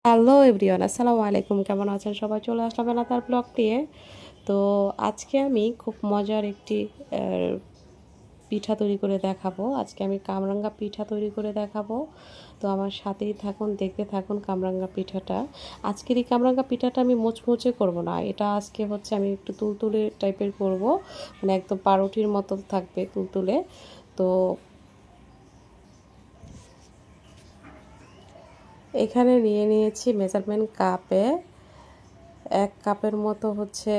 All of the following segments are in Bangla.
হ্যালো এভরিওয়ান, আসসালামু আলাইকুম। কেমন আছেন সবাই? চলে আসলাম এনাদার ব্লগ নিয়ে। তো আজকে আমি খুব মজার একটি পিঠা তৈরি করে দেখাবো। আজকে আমি কামরাঙ্গা পিঠা তৈরি করে দেখাবো। তো আমার সাথেই থাকুন, দেখতে থাকুন কামরাঙ্গা পিঠাটা। আজকের এই কামরাঙ্গা পিঠাটা আমি মুচমুচে করব না, এটা আজকে হচ্ছে আমি একটু তুলতুলে টাইপের করব, মানে একদম পাউরুটির মতো থাকবে তুলতুলে। তো এখানে নিয়ে নিয়েছি মেজারমেন্ট কাপে 1 কাপের মতো হচ্ছে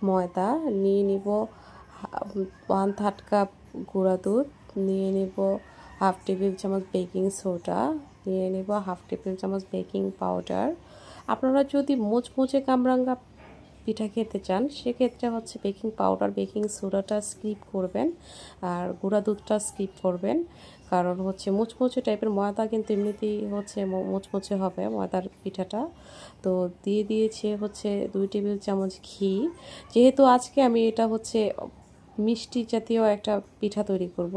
ময়দা, নিয়ে নিব 1/3 কাপ গুঁড়া দুধ, নিয়ে নিব 1/2 টেবিল চামচ বেকিং সোডা, নিয়ে নিব 1/2 টেবিল চামচ বেকিং পাউডার। আপনারা যদি মুচমুচে কামরাঙ্গা পিঠা খেতে চান সেক্ষেত্রে হচ্ছে বেকিং পাউডার বেকিং সোডাটা স্কিপ করবেন, আর গুঁড়া দুধটা স্কিপ করবেন। কারণ হচ্ছে মুচমুচে টাইপের ময়দা কিন্তু এমনিতেই হচ্ছে মুচমুচে হবে ময়দার পিঠাটা। তো দিয়ে দিয়েছে হচ্ছে 2 টেবিল চামচ ঘি। যেহেতু আজকে আমি এটা হচ্ছে মিষ্টি জাতীয় একটা পিঠা তৈরি করব,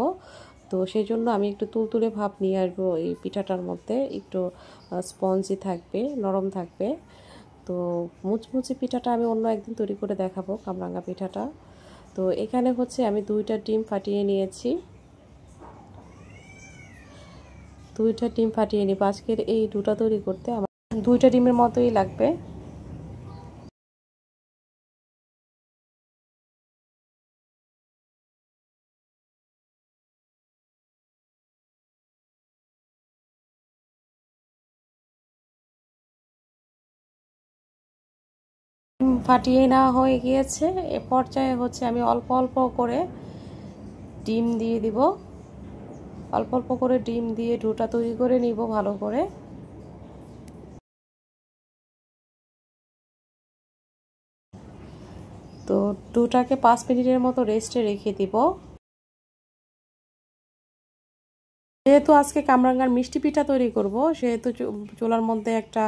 তো সেই জন্য আমি একটু তুলতুলে ভাব নিয়ে আসবো এই পিঠাটার মধ্যে, একটু স্পঞ্জি থাকবে, নরম থাকবে। তো মুচমুচে পিঠাটা আমি অন্য একদিন তৈরি করে দেখাবো কামরাঙ্গা পিঠাটা। তো এখানে হচ্ছে আমি 2টা ডিম ফাটিয়ে নিয়েছি, 2টা ডিম ফাটিয়ে নিব। আজকের এই দুটা তৈরি করতে আমার 2টা ডিমের মতোই লাগবে। ফাটিয়ে নেওয়া হয়ে গিয়েছে। এ পর্যায়ে হচ্ছে আমি অল্প অল্প করে ডিম দিয়ে দিব, অল্প অল্প করে ডিম দিয়ে ডোটা তৈরি করে নিব ভালো করে। তো ডোটাকে 5 মিনিটের মতো রেস্টে রেখে দিব। যেহেতু আজকে কামরাঙ্গার মিষ্টি পিঠা তৈরি করব, সেহেতু চুলার মধ্যে একটা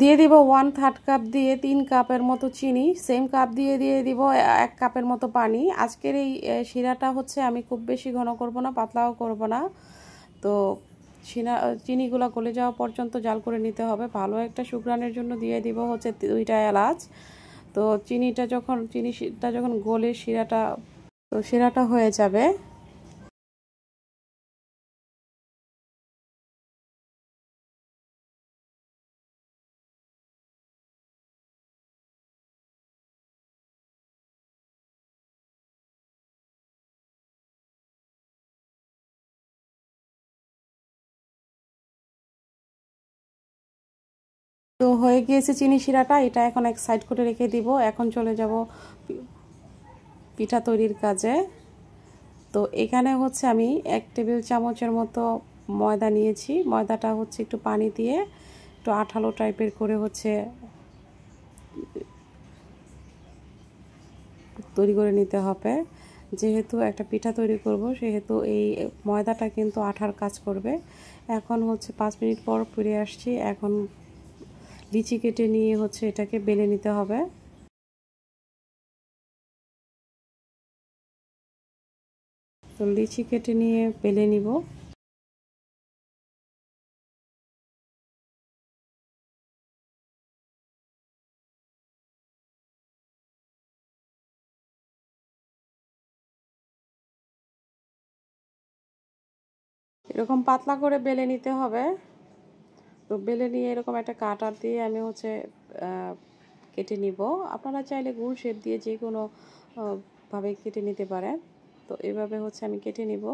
দিয়ে দিব 1/3 কাপ দিয়ে 3 কাপের মতো চিনি, সেম কাপ দিয়ে দিয়ে দিব 1 কাপের মতো পানি। আজকের এই শিরাটা হচ্ছে আমি খুব বেশি ঘন করব না, পাতলাও করব না। তো চিনিগুলো গলে যাওয়া পর্যন্ত জাল করে নিতে হবে। ভালো একটা সুঘ্রাণের জন্য দিয়ে দিব হচ্ছে 2টা এলাচ। তো চিনিটা যখন গলে শিরাটা হয়ে যাবে, তো হয়ে গিয়েছে চিনি শিরাটা, এটা এখন এক সাইড করে রেখে দিব। এখন চলে যাব পিঠা তৈরির কাজে। তো এখানে হচ্ছে আমি 1 টেবিল চামচের মতো ময়দা নিয়েছি। ময়দাটা হচ্ছে একটু পানি দিয়ে একটু আঠালো টাইপের করে হচ্ছে তৈরি করে নিতে হবে। যেহেতু একটা পিঠা তৈরি করব সেহেতু এই ময়দাটা কিন্তু আঠার কাজ করবে। এখন হচ্ছে 5 মিনিট পর ফিরে আসছি। এখন লিচি কেটে নিয়ে হচ্ছে এটাকে বেলে নিতে হবে। তো লিচি কেটে নিয়ে বেলে নিব। এরকম পাতলা করে বেলে নিতে হবে। তো বেলে নিয়ে এরকম একটা কাটার দিয়ে আমি হচ্ছে কেটে নিব। আপনারা চাইলে গোল শেপ দিয়ে যে কোনো ভাবে কেটে নিতে পারেন। তো এভাবে হচ্ছে আমি কেটে নিব।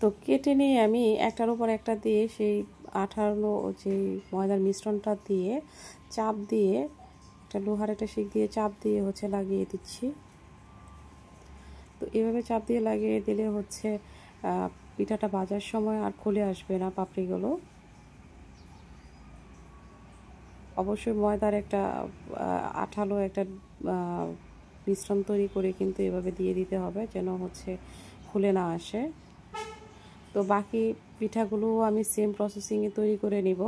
তো কেটে নিয়ে আমি একটার উপর একটা দিয়ে সেই আঠালো যে ময়দার মিশ্রণটা দিয়ে চাপ দিয়ে একটা লোহার একটা শিক দিয়ে চাপ দিয়ে হচ্ছে লাগিয়ে দিচ্ছি। তো এভাবে চাপ দিয়ে লাগিয়ে দিলে হচ্ছে পিঠাটা ভাজার সময় আর খুলে আসবে না পাপড়িগুলো। অবশ্যই ময়দার একটা আঠালো একটা মিশ্রণ তৈরি করে কিন্তু এভাবে দিয়ে দিতে হবে যেন হচ্ছে খুলে না আসে। তো বাকি পিঠাগুলো আমি সেম প্রসেসিংয়ে তৈরি করে নিব।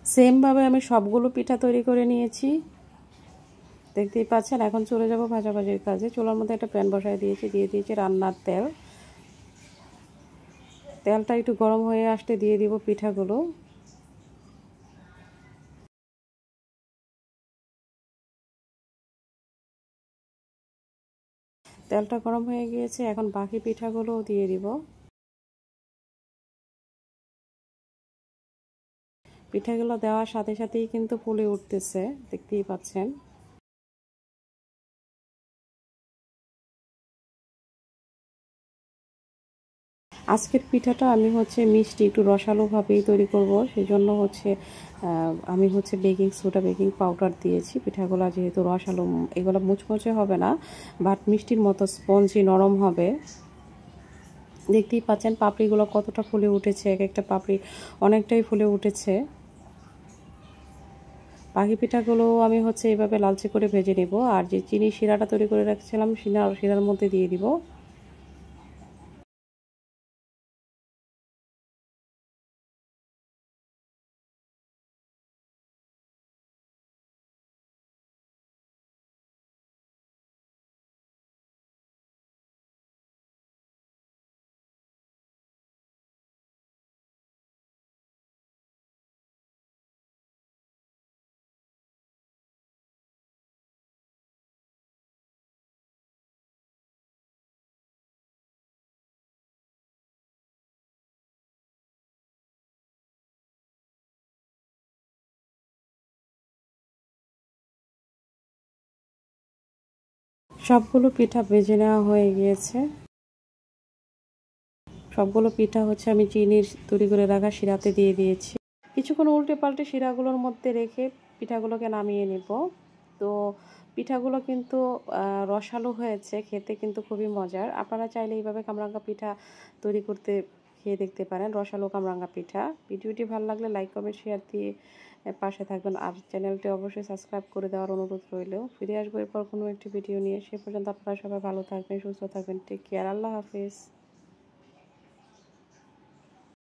সেমভাবে আমি সবগুলো পিঠা তৈরি করে নিয়েছি, দেখতেই পাচ্ছেন। এখন চলে যাব ভাজাভাজির কাজে। চুলার মধ্যে একটা প্যান বসায় দিয়েছি, দিয়ে দিয়েছি রান্নার তেল। তেলটা একটু গরম হয়ে আসতে দিয়ে দিব পিঠাগুলো। তেলটা গরম হয়ে গিয়েছে, এখন বাকি পিঠাগুলোও দিয়ে দিব। পিঠাগুলো দেওয়ার সাথে সাথেই কিন্তু ফুলে উঠতেছে, দেখতেই পাচ্ছেন। আজকের পিঠাটা আমি মিষ্টি একটু রসালোভাবেই তৈরি করব, সেই জন্য আমি বেকিং সোডা বেকিং পাউডার দিয়েছি। পিঠাগুলো যেহেতু রসালো, এগুলো মুচমুচে হবে না, বাট মিষ্টির মতো স্পঞ্জি নরম হবে। দেখতেই পাচ্ছেন পাপড়িগুলো কতটা ফুলে উঠেছে, এক একটা পাপড়ি অনেকটাই ফুলে উঠেছে। বাকি পিঠাগুলো আমি এইভাবে লালচে করে ভেজে নেব। আর যে চিনি শিরাটা তৈরি করে রাখছিলাম, শিরার মধ্যে দিয়ে দিব। সবগুলো পিঠা ভেজে নেওয়া হয়ে গিয়েছে। সবগুলো পিঠা আমি চিনির তৈরি করে রাখা শিরাতে দিয়ে দিয়েছি। কিছুক্ষণ উল্টে পাল্টে শিরাগুলোর মধ্যে রেখে পিঠাগুলোকে নামিয়ে নিব। তো পিঠাগুলো কিন্তু রসালো হয়েছে, খেতে কিন্তু খুবই মজার। আপনারা চাইলে এইভাবে কামরাঙ্গা পিঠা তৈরি করতে খেয়ে দেখতে পারেন, রসালো কামরাঙ্গা পিঠা। ভিডিওটি ভালো লাগলে লাইক কমেন্ট শেয়ার দিয়ে পাশে থাকবেন। আর চ্যানেলটি অবশ্যই সাবস্ক্রাইব করে দেওয়ার অনুরোধ রইল। ফিরে আসবো এরপর কোনো একটি ভিডিও নিয়ে। সে পর্যন্ত আপনারা সবাই ভালো থাকবেন, সুস্থ থাকবেন। Take care. আল্লাহ হাফিজ।